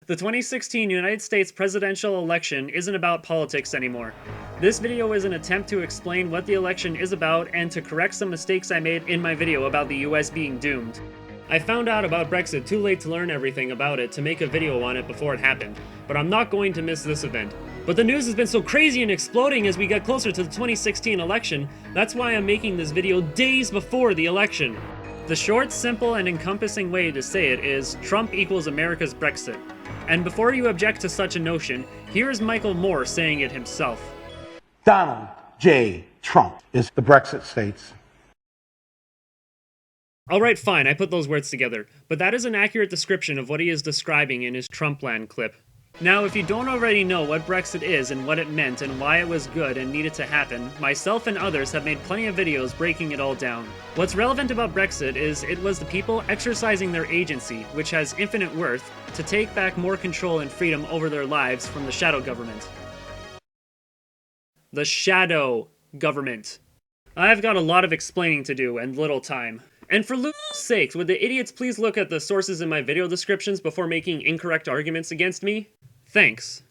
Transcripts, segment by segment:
The 2016 United States presidential election isn't about politics anymore. This video is an attempt to explain what the election is about and to correct some mistakes I made in my video about the US being doomed. I found out about Brexit too late to learn everything about it to make a video on it before it happened, but I'm not going to miss this event. But the news has been so crazy and exploding as we get closer to the 2016 election, that's why I'm making this video days before the election. The short, simple, and encompassing way to say it is Trump equals America's Brexit. And before you object to such a notion, here is Michael Moore saying it himself. Donald J. Trump is the Brexit states. Alright, fine, I put those words together, but that is an accurate description of what he is describing in his Trumpland clip. Now, if you don't already know what Brexit is and what it meant and why it was good and needed to happen, myself and others have made plenty of videos breaking it all down. What's relevant about Brexit is it was the people exercising their agency, which has infinite worth, to take back more control and freedom over their lives from the shadow government. The shadow government. I've got a lot of explaining to do and little time. And for Luke's sakes, would the idiots please look at the sources in my video descriptions before making incorrect arguments against me? Thanks.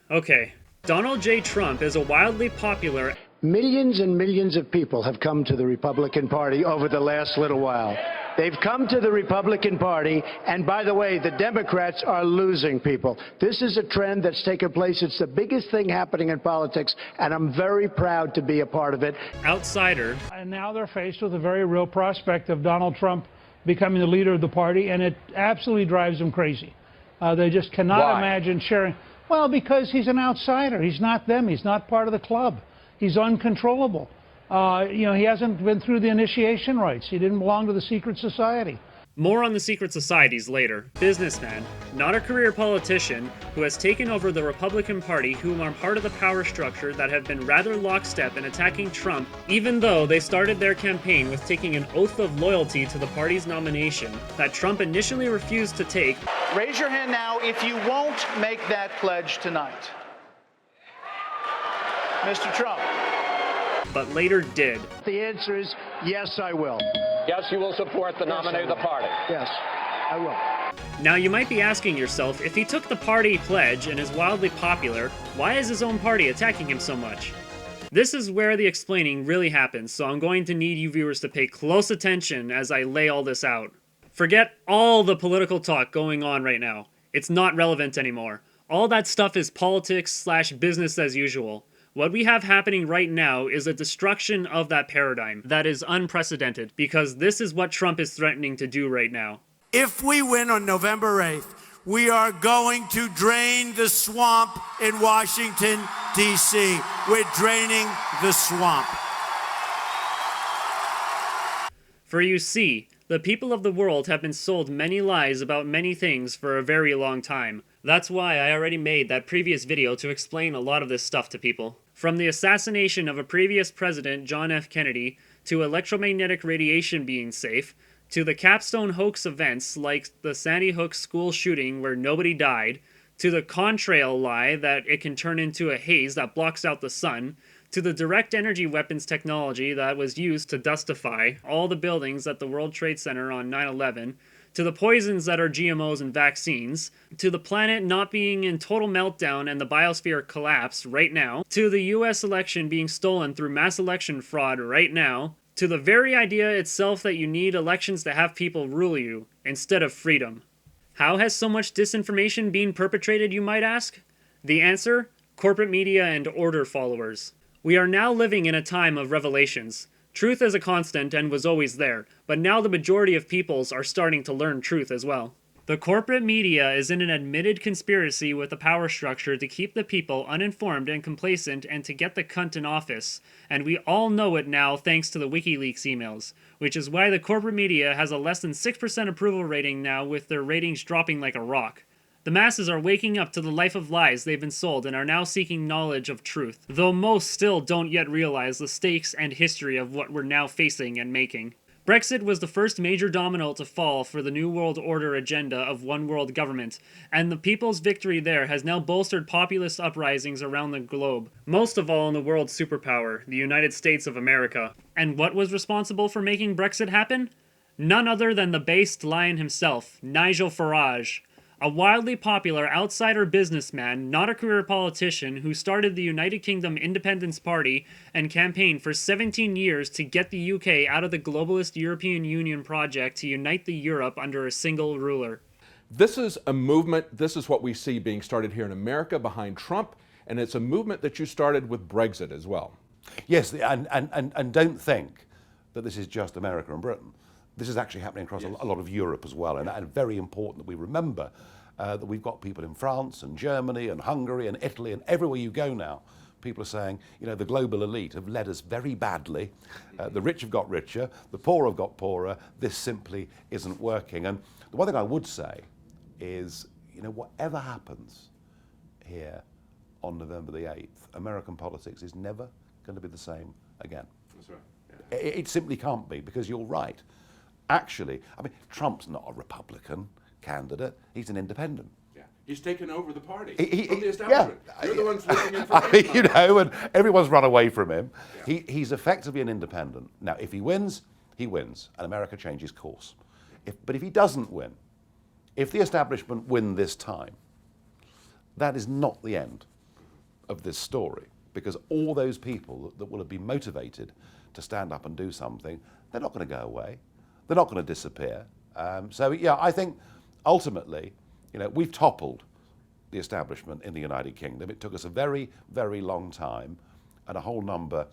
Okay, Donald J. Trump is a wildly popular... Millions and millions of people have come to the Republican Party over the last little while. They've come to the Republican Party, and by the way, the Democrats are losing people. This is a trend that's taken place. It's the biggest thing happening in politics, and I'm very proud to be a part of it. Outsider. And now they're faced with a very real prospect of Donald Trump becoming the leader of the party, and it absolutely drives them crazy. They just cannot imagine sharing. Well, because he's an outsider. He's not them. He's not part of the club. He's uncontrollable. He hasn't been through the initiation rites. He didn't belong to the secret society. More on the secret societies later. Businessman, not a career politician, who has taken over the Republican Party, who are part of the power structure that have been rather lockstep in attacking Trump, even though they started their campaign with taking an oath of loyalty to the party's nomination that Trump initially refused to take. Raise your hand now if you won't make that pledge tonight. Mr. Trump. But later did. The answer is yes, I will. Yes, you will support the nominee of the party. Yes, I will. Now you might be asking yourself, if he took the party pledge and is wildly popular, why is his own party attacking him so much? This is where the explaining really happens, so I'm going to need you viewers to pay close attention as I lay all this out. Forget all the political talk going on right now. It's not relevant anymore. All that stuff is politics/business as usual. What we have happening right now is a destruction of that paradigm that is unprecedented, because this is what Trump is threatening to do right now. If we win on November 8th, we are going to drain the swamp in Washington, D.C. We're draining the swamp. For you see, the people of the world have been sold many lies about many things for a very long time. That's why I already made that previous video to explain a lot of this stuff to people. From the assassination of a previous president, John F. Kennedy, to electromagnetic radiation being safe, to the capstone hoax events like the Sandy Hook school shooting where nobody died, to the contrail lie that it can turn into a haze that blocks out the sun, to the direct energy weapons technology that was used to dustify all the buildings at the World Trade Center on 9/11, to the poisons that are GMOs and vaccines, to the planet not being in total meltdown and the biosphere collapse right now, to the US election being stolen through mass election fraud right now, to the very idea itself that you need elections to have people rule you, instead of freedom. How has so much disinformation been perpetrated, you might ask? The answer? Corporate media and order followers. We are now living in a time of revelations. Truth is a constant and was always there, but now the majority of peoples are starting to learn truth as well. The corporate media is in an admitted conspiracy with the power structure to keep the people uninformed and complacent and to get the cunt in office, and we all know it now thanks to the WikiLeaks emails, which is why the corporate media has a less than 6% approval rating now, with their ratings dropping like a rock. The masses are waking up to the life of lies they've been sold and are now seeking knowledge of truth, though most still don't yet realize the stakes and history of what we're now facing and making. Brexit was the first major domino to fall for the New World Order agenda of one world government, and the people's victory there has now bolstered populist uprisings around the globe, most of all in the world superpower, the United States of America. And what was responsible for making Brexit happen? None other than the based lion himself, Nigel Farage. a wildly popular outsider businessman, not a career politician, who started the United Kingdom Independence Party and campaigned for 17 years to get the UK out of the globalist European Union project to unite the Europe under a single ruler. This is a movement, this is what we see being started here in America behind Trump, and it's a movement that you started with Brexit as well. Yes, and don't think that this is just America and Britain. This is actually happening across a lot of Europe as well, and very important that we remember that we've got people in France and Germany and Hungary and Italy and everywhere you go now. People are saying, you know, the global elite have led us very badly. The rich have got richer, the poor have got poorer. This simply isn't working. And the one thing I would say is, you know, whatever happens here on November the 8th, American politics is never going to be the same again. That's right. Yeah. It simply can't be, because you're right. Actually, I mean, Trump's not a Republican candidate. He's an independent. Yeah. He's taken over the party from the establishment. Yeah. You're the ones looking in for you know, and everyone's run away from him. Yeah. He's effectively an independent. Now, if he wins, he wins, and America changes course. But if he doesn't win, if the establishment win this time, that is not the end of this story, because all those people that will have been motivated to stand up and do something, they're not going to go away. They're not going to disappear. So yeah, I think ultimately, you know, we've toppled the establishment in the United Kingdom. It took us a very, very long time and a whole number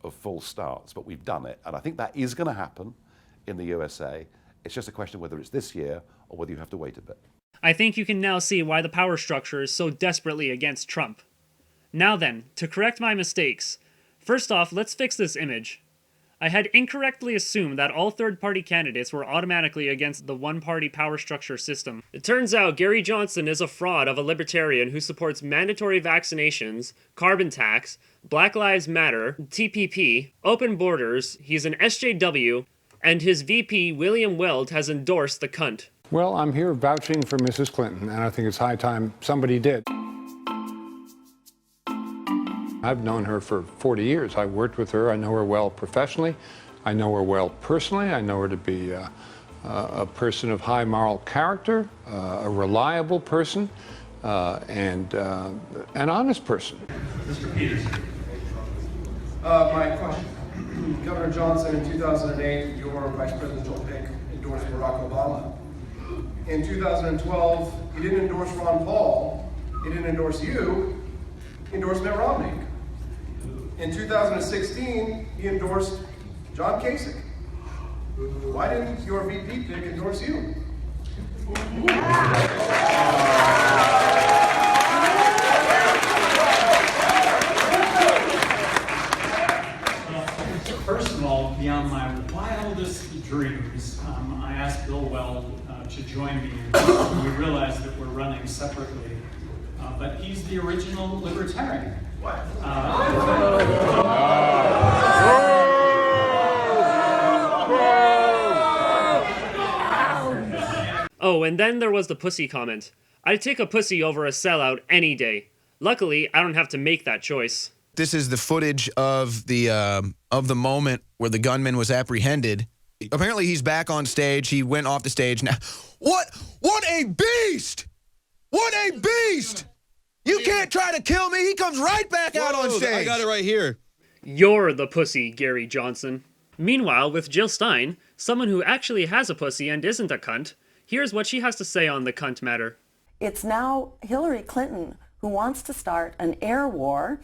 of false starts, but we've done it. And I think that is going to happen in the USA. It's just a question of whether it's this year or whether you have to wait a bit. I think you can now see why the power structure is so desperately against Trump. Now then, to correct my mistakes. First off, let's fix this image. I had incorrectly assumed that all third-party candidates were automatically against the one-party power structure system. It turns out Gary Johnson is a fraud of a libertarian who supports mandatory vaccinations, carbon tax, Black Lives Matter, TPP, open borders, he's an SJW, and his VP, William Weld, has endorsed the cunt. Well, I'm here vouching for Mrs. Clinton, and I think it's high time somebody did. I've known her for 40 years. I worked with her. I know her well professionally. I know her well personally. I know her to be a person of high moral character, a reliable person, and an honest person. Mr. Peters. My question. Governor Johnson, in 2008, your vice presidential pick endorsed Barack Obama. In 2012, he didn't endorse Ron Paul. He didn't endorse you. He endorsed Mitt Romney. In 2016, he endorsed John Kasich. Why didn't your VP pick endorse you? First of all, beyond my wildest dreams, I asked Bill Weld to join me. We realized that we're running separately, but he's the original libertarian. What? Oh, and then there was the pussy comment. I'd take a pussy over a sellout any day. Luckily, I don't have to make that choice. This is the footage of the moment where the gunman was apprehended. Apparently, he's back on stage. He went off the stage. Now, what a beast! What a beast! You can't try to kill me. He comes right back out on stage. I got it right here. You're the pussy, Gary Johnson. Meanwhile, with Jill Stein, someone who actually has a pussy and isn't a cunt, here's what she has to say on the cunt matter. It's now Hillary Clinton who wants to start an air war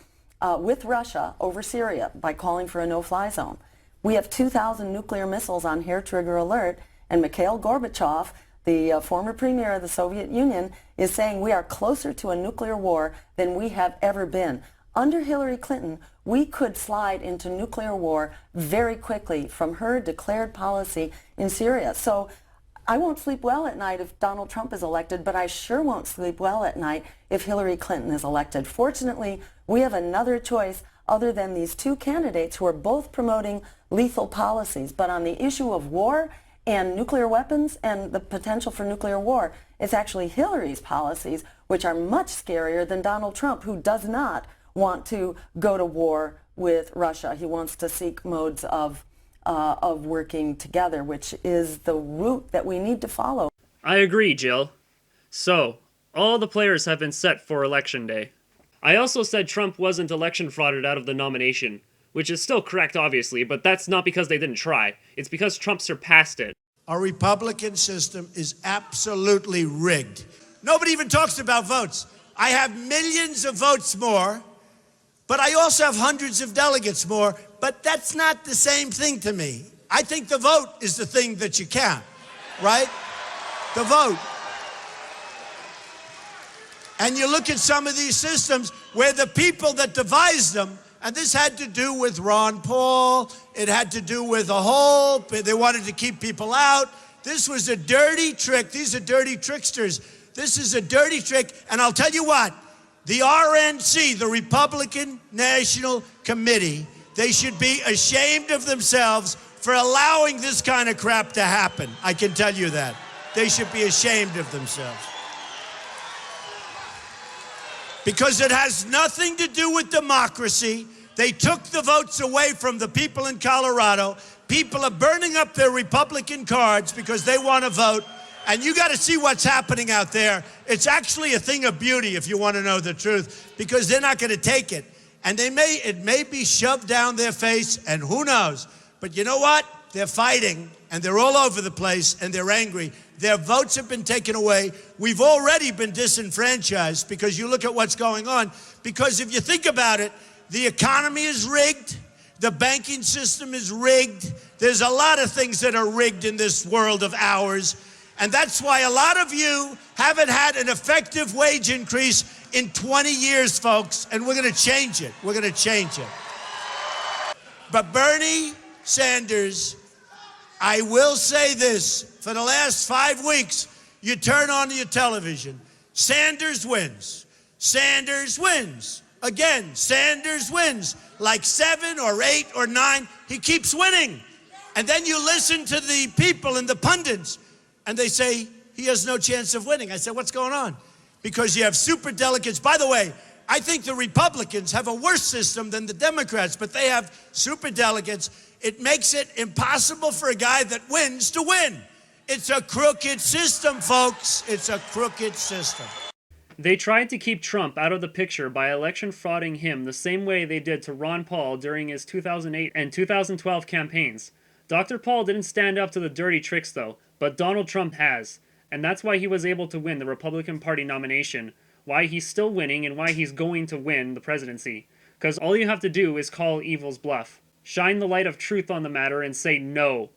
with Russia over Syria by calling for a no-fly zone. We have 2,000 nuclear missiles on hair trigger alert, and Mikhail Gorbachev, the former premier of the Soviet Union, is saying we are closer to a nuclear war than we have ever been. Under Hillary Clinton, we could slide into nuclear war very quickly from her declared policy in Syria. So I won't sleep well at night if Donald Trump is elected, but I sure won't sleep well at night if Hillary Clinton is elected. Fortunately, we have another choice other than these two candidates who are both promoting lethal policies. But on the issue of war and nuclear weapons and the potential for nuclear war, it's actually Hillary's policies, which are much scarier than Donald Trump, who does not want to go to war with Russia. He wants to seek modes of working together, which is the route that we need to follow. I agree, Jill. So, all the players have been set for Election Day. I also said Trump wasn't election frauded out of the nomination, which is still correct obviously, but that's not because they didn't try. It's because Trump surpassed it. Our Republican system is absolutely rigged. Nobody even talks about votes. I have millions of votes more, but I also have hundreds of delegates more, but that's not the same thing to me. I think the vote is the thing that you count, right? The vote. And you look at some of these systems where the people that devised them, and this had to do with Ron Paul, it had to do with they wanted to keep people out. This was a dirty trick. These are dirty tricksters. This is a dirty trick, and I'll tell you what, the RNC, the Republican National Committee, they should be ashamed of themselves for allowing this kind of crap to happen. I can tell you that. They should be ashamed of themselves. Because it has nothing to do with democracy. They took the votes away from the people in Colorado. People are burning up their Republican cards because they want to vote. And you got to see what's happening out there. It's actually a thing of beauty, if you want to know the truth, because they're not going to take it. And it may be shoved down their face, and who knows. But you know what? They're fighting, and they're all over the place, and they're angry. Their votes have been taken away. We've already been disenfranchised because you look at what's going on. Because if you think about it, the economy is rigged. The banking system is rigged. There's a lot of things that are rigged in this world of ours. And that's why a lot of you haven't had an effective wage increase in 20 years, folks. And we're going to change it. We're going to change it. But Bernie Sanders, I will say this, for the last 5 weeks, you turn on your television, Sanders wins. Sanders wins. Again, Sanders wins. Like 7 or 8 or 9, he keeps winning. And then you listen to the people and the pundits, and they say he has no chance of winning. I said, what's going on? Because you have super delegates. By the way, I think the Republicans have a worse system than the Democrats, but they have super delegates. It makes it impossible for a guy that wins to win. It's a crooked system, folks. It's a crooked system. They tried to keep Trump out of the picture by election frauding him the same way they did to Ron Paul during his 2008 and 2012 campaigns. Dr. Paul didn't stand up to the dirty tricks though, but Donald Trump has. And that's why he was able to win the Republican Party nomination, why he's still winning, and why he's going to win the presidency. Because all you have to do is call evil's bluff. Shine the light of truth on the matter and say no.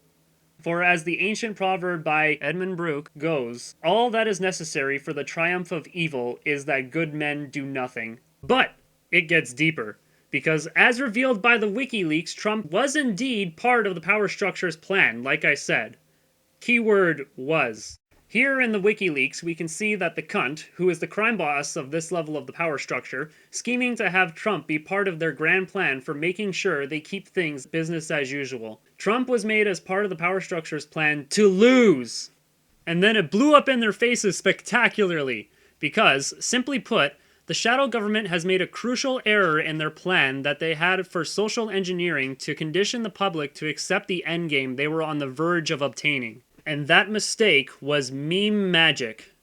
For as the ancient proverb by Edmund Burke goes, all that is necessary for the triumph of evil is that good men do nothing. But it gets deeper, because as revealed by the WikiLeaks, Trump was indeed part of the power structure's plan, like I said. Keyword was. Here in the WikiLeaks, we can see that the cunt, who is the crime boss of this level of the power structure, scheming to have Trump be part of their grand plan for making sure they keep things business as usual. Trump was made as part of the power structure's plan to lose. And then it blew up in their faces spectacularly. Because, simply put, the shadow government has made a crucial error in their plan that they had for social engineering to condition the public to accept the endgame they were on the verge of obtaining. And that mistake was meme magic.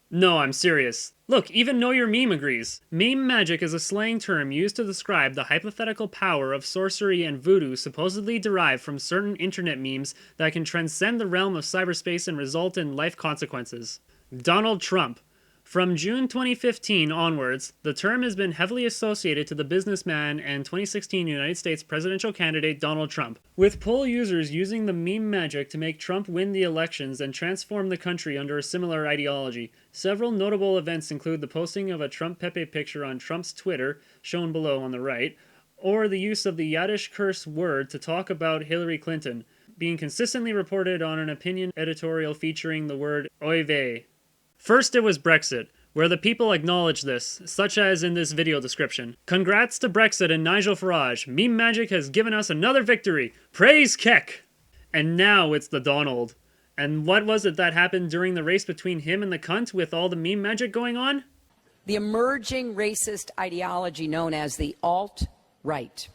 No, I'm serious. Look, even Know Your Meme agrees. Meme magic is a slang term used to describe the hypothetical power of sorcery and voodoo supposedly derived from certain internet memes that can transcend the realm of cyberspace and result in life consequences. Donald Trump. From June 2015 onwards, the term has been heavily associated to the businessman and 2016 United States presidential candidate Donald Trump, with poll users using the meme magic to make Trump win the elections and transform the country under a similar ideology. Several notable events include the posting of a Trump Pepe picture on Trump's Twitter, shown below on the right, or the use of the Yiddish curse word to talk about Hillary Clinton, being consistently reported on an opinion editorial featuring the word oy vey. First it was Brexit, where the people acknowledged this, such as in this video description. Congrats to Brexit and Nigel Farage. Meme magic has given us another victory. Praise Keck! And now it's the Donald. And what was it that happened during the race between him and the cunt with all the meme magic going on? The emerging racist ideology known as the alt-right.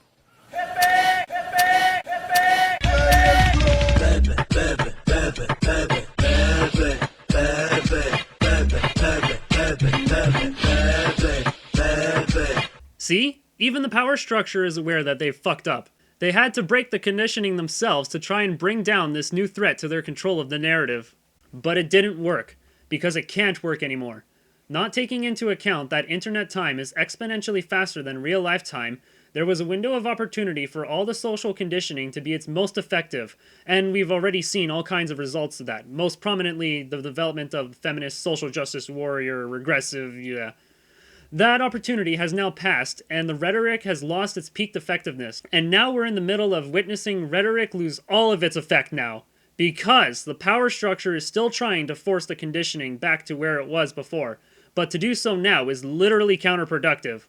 See? Even the power structure is aware that they've fucked up. They had to break the conditioning themselves to try and bring down this new threat to their control of the narrative. But it didn't work, because it can't work anymore. Not taking into account that internet time is exponentially faster than real life time, there was a window of opportunity for all the social conditioning to be its most effective, and we've already seen all kinds of results of that, most prominently the development of feminist, social justice warrior, regressive, That opportunity has now passed, and the rhetoric has lost its peaked effectiveness, and now we're in the middle of witnessing rhetoric lose all of its effect now, because the power structure is still trying to force the conditioning back to where it was before, but to do so now is literally counterproductive.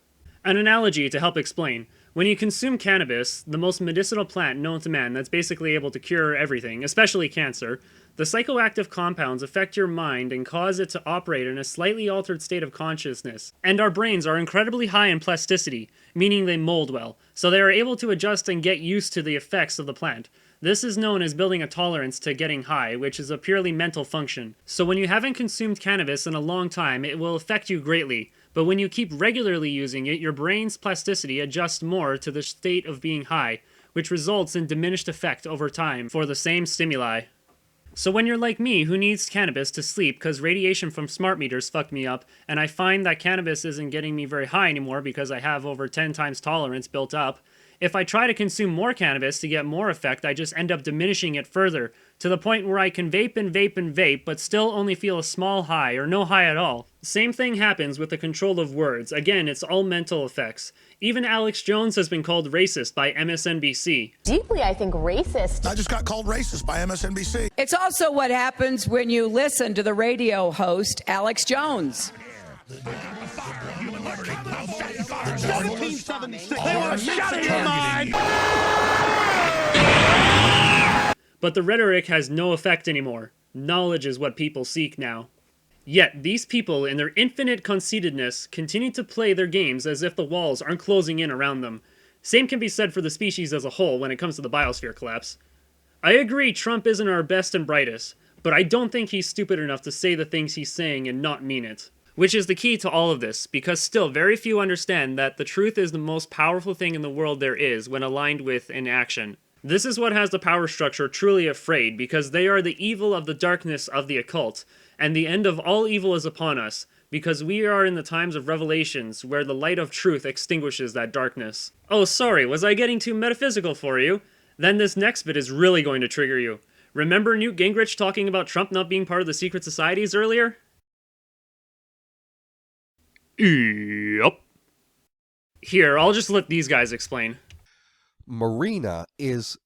An analogy to help explain. When you consume cannabis, the most medicinal plant known to man that's basically able to cure everything, especially cancer, the psychoactive compounds affect your mind and cause it to operate in a slightly altered state of consciousness. And our brains are incredibly high in plasticity, meaning they mold well, so they are able to adjust and get used to the effects of the plant. This is known as building a tolerance to getting high, which is a purely mental function. So when you haven't consumed cannabis in a long time, it will affect you greatly. But when you keep regularly using it, your brain's plasticity adjusts more to the state of being high, which results in diminished effect over time for the same stimuli. So when you're like me, who needs cannabis to sleep because radiation from smart meters fucked me up, and I find that cannabis isn't getting me very high anymore because I have over 10 times tolerance built up, if I try to consume more cannabis to get more effect, I just end up diminishing it further, to the point where I can vape and vape and vape, but still only feel a small high, or no high at all. Same thing happens with the control of words. Again, it's all mental effects. Even Alex Jones has been called racist by MSNBC. Deeply, I think, racist. I just got called racist by MSNBC. It's also what happens when you listen to the radio host, Alex Jones. They want to shut in your mind. But the rhetoric has no effect anymore. Knowledge is what people seek now. Yet, these people, in their infinite conceitedness, continue to play their games as if the walls aren't closing in around them. Same can be said for the species as a whole when it comes to the biosphere collapse. I agree Trump isn't our best and brightest, but I don't think he's stupid enough to say the things he's saying and not mean it. Which is the key to all of this, because still very few understand that the truth is the most powerful thing in the world there is when aligned with an action. This is what has the power structure truly afraid, because they are the evil of the darkness of the occult, and the end of all evil is upon us, because we are in the times of revelations where the light of truth extinguishes that darkness. Oh, sorry, was I getting too metaphysical for you? Then this next bit is really going to trigger you. Remember Newt Gingrich talking about Trump not being part of the secret societies earlier? Yup. Here, I'll just let these guys explain. Marina is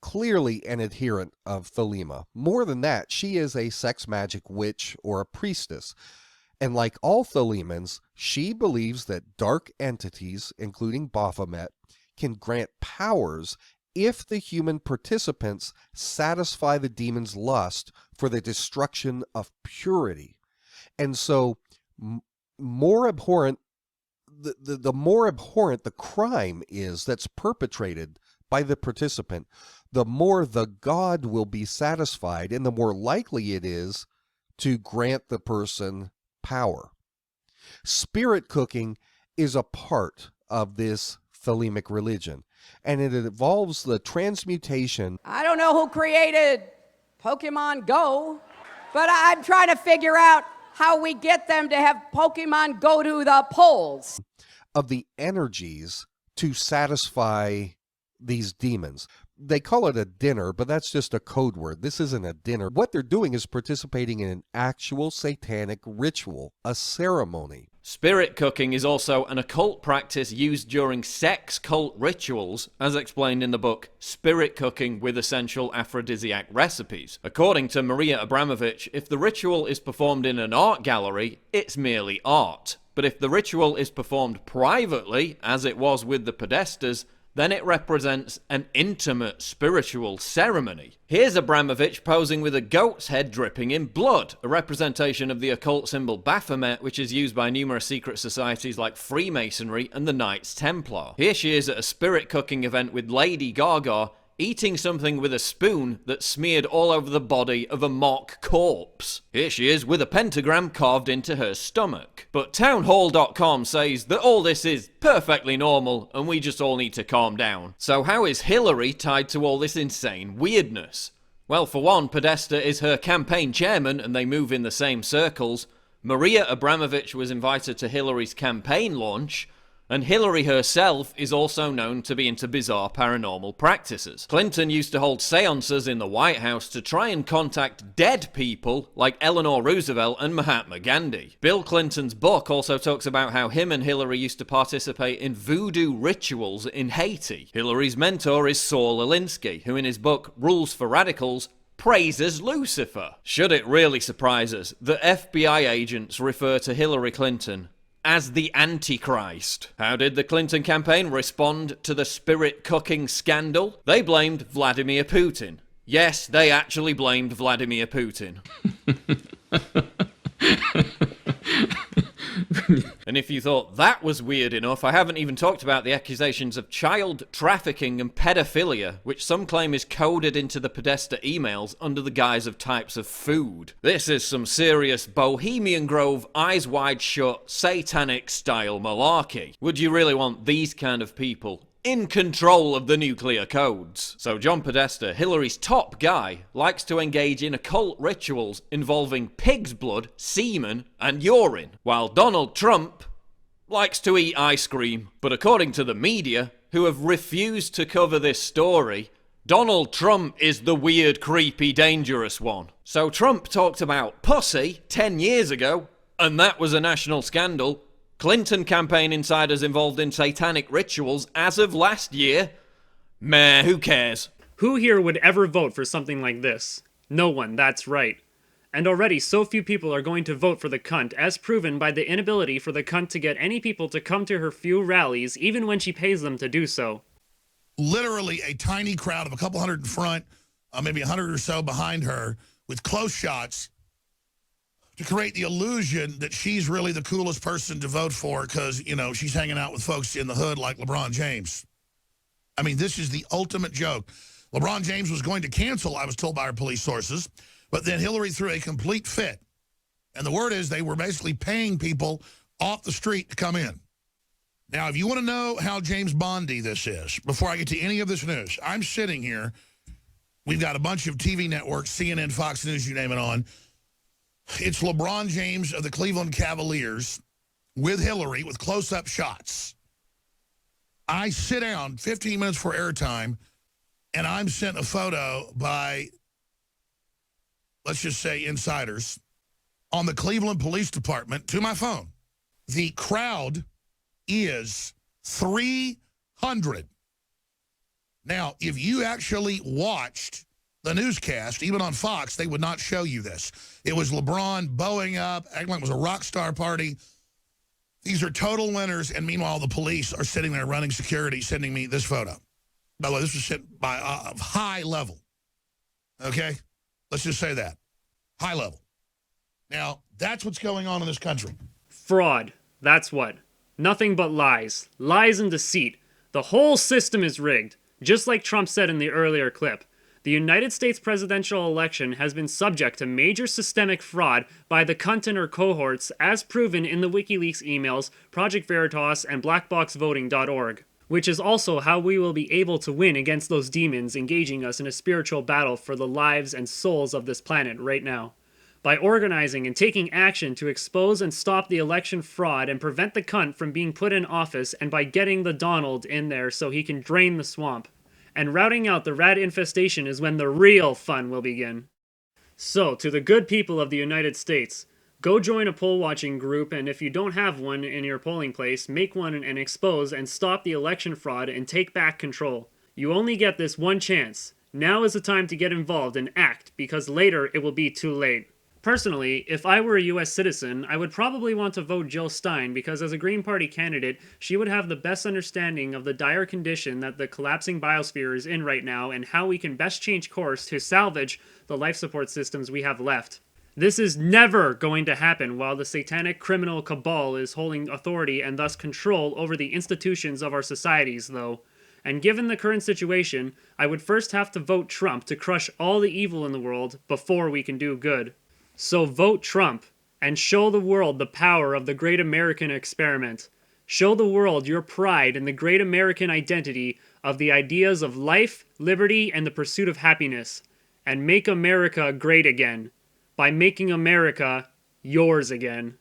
clearly an adherent of Thelema. More than that, she is a sex magic witch or a priestess. And like all Thelemans, she believes that dark entities, including Baphomet, can grant powers if the human participants satisfy the demon's lust for the destruction of purity. And so, more abhorrent, the more abhorrent the crime is that's perpetrated by the participant, the more the god will be satisfied and the more likely it is to grant the person power. Spirit cooking is a part of this Thelemic religion, and it involves the transmutation. I don't know who created Pokemon Go, but I'm trying to figure out how we get them to have Pokemon go to the polls. Of the energies to satisfy these demons. They call it a dinner, but that's just a code word. This isn't a dinner. What they're doing is participating in an actual satanic ritual, a ceremony. Spirit cooking is also an occult practice used during sex cult rituals, as explained in the book Spirit Cooking with Essential Aphrodisiac Recipes. According to Maria Abramovich, if the ritual is performed in an art gallery, it's merely art. But if the ritual is performed privately, as it was with the Podestas, then it represents an intimate spiritual ceremony. Here's Abramovich posing with a goat's head dripping in blood, a representation of the occult symbol Baphomet, which is used by numerous secret societies like Freemasonry and the Knights Templar. Here she is at a spirit cooking event with Lady Gaga, eating something with a spoon that's smeared all over the body of a mock corpse. Here she is with a pentagram carved into her stomach. But townhall.com says that all this is perfectly normal and we just all need to calm down. So how is Hillary tied to all this insane weirdness? Well, for one, Podesta is her campaign chairman and they move in the same circles. Maria Abramovich was invited to Hillary's campaign launch, and Hillary herself is also known to be into bizarre paranormal practices. Clinton used to hold seances in the White House to try and contact dead people like Eleanor Roosevelt and Mahatma Gandhi. Bill Clinton's book also talks about how him and Hillary used to participate in voodoo rituals in Haiti. Hillary's mentor is Saul Alinsky, who in his book Rules for Radicals praises Lucifer. Should it really surprise us that FBI agents refer to Hillary Clinton as the Antichrist? How did the Clinton campaign respond to the spirit cooking scandal? They blamed Vladimir Putin. Yes, they actually blamed Vladimir Putin. And if you thought that was weird enough, I haven't even talked about the accusations of child trafficking and pedophilia, which some claim is coded into the Podesta emails under the guise of types of food. This is some serious Bohemian Grove, eyes wide shut, satanic style malarkey. Would you really want these kind of people in control of the nuclear codes? So John Podesta, Hillary's top guy, likes to engage in occult rituals involving pig's blood, semen, and urine, while Donald Trump likes to eat ice cream. But according to the media, who have refused to cover this story, Donald Trump is the weird, creepy, dangerous one. So Trump talked about pussy 10 years ago, and that was a national scandal. Clinton campaign insiders involved in satanic rituals as of last year. Meh, who cares? Who here would ever vote for something like this? No one, that's right. And already so few people are going to vote for the cunt, as proven by the inability for the cunt to get any people to come to her few rallies, even when she pays them to do so. Literally a tiny crowd of a couple hundred in front, maybe 100 or so behind her, with close shots, to create the illusion that she's really the coolest person to vote for because, you know, she's hanging out with folks in the hood like LeBron James. I mean, this is the ultimate joke. LeBron James was going to cancel, I was told by our police sources, but then Hillary threw a complete fit. And the word is they were basically paying people off the street to come in. Now, if you want to know how James Bondy this is, before I get to any of this news, I'm sitting here. We've got a bunch of TV networks, CNN, Fox News, you name it on. It's LeBron James of the Cleveland Cavaliers with Hillary with close-up shots. I sit down 15 minutes for airtime, and I'm sent a photo by, let's just say, insiders on the Cleveland Police Department to my phone. The crowd is 300. Now, if you actually watched the newscast, even on Fox, they would not show you this. It was LeBron bowing up, acting like it was a rock star party. These are total winners, and meanwhile, the police are sitting there running security, sending me this photo. By the way, this was sent by a high level. Okay? Let's just say that. High level. Now, that's what's going on in this country. Fraud. That's what. Nothing but lies. Lies and deceit. The whole system is rigged. Just like Trump said in the earlier clip. The United States presidential election has been subject to major systemic fraud by the cunt and her cohorts, as proven in the WikiLeaks emails, Project Veritas, and blackboxvoting.org. Which is also how we will be able to win against those demons engaging us in a spiritual battle for the lives and souls of this planet right now. By organizing and taking action to expose and stop the election fraud and prevent the cunt from being put in office, and by getting the Donald in there so he can drain the swamp. And routing out the rat infestation is when the real fun will begin. So, to the good people of the United States, go join a poll watching group, and if you don't have one in your polling place, make one and expose and stop the election fraud and take back control. You only get this one chance. Now is the time to get involved and act, because later it will be too late. Personally, if I were a US citizen, I would probably want to vote Jill Stein because as a Green Party candidate, she would have the best understanding of the dire condition that the collapsing biosphere is in right now and how we can best change course to salvage the life support systems we have left. This is never going to happen while the satanic criminal cabal is holding authority and thus control over the institutions of our societies, though. And given the current situation, I would first have to vote Trump to crush all the evil in the world before we can do good. So vote Trump, and show the world the power of the great American experiment. Show the world your pride in the great American identity of the ideas of life, liberty, and the pursuit of happiness. And make America great again, by making America yours again.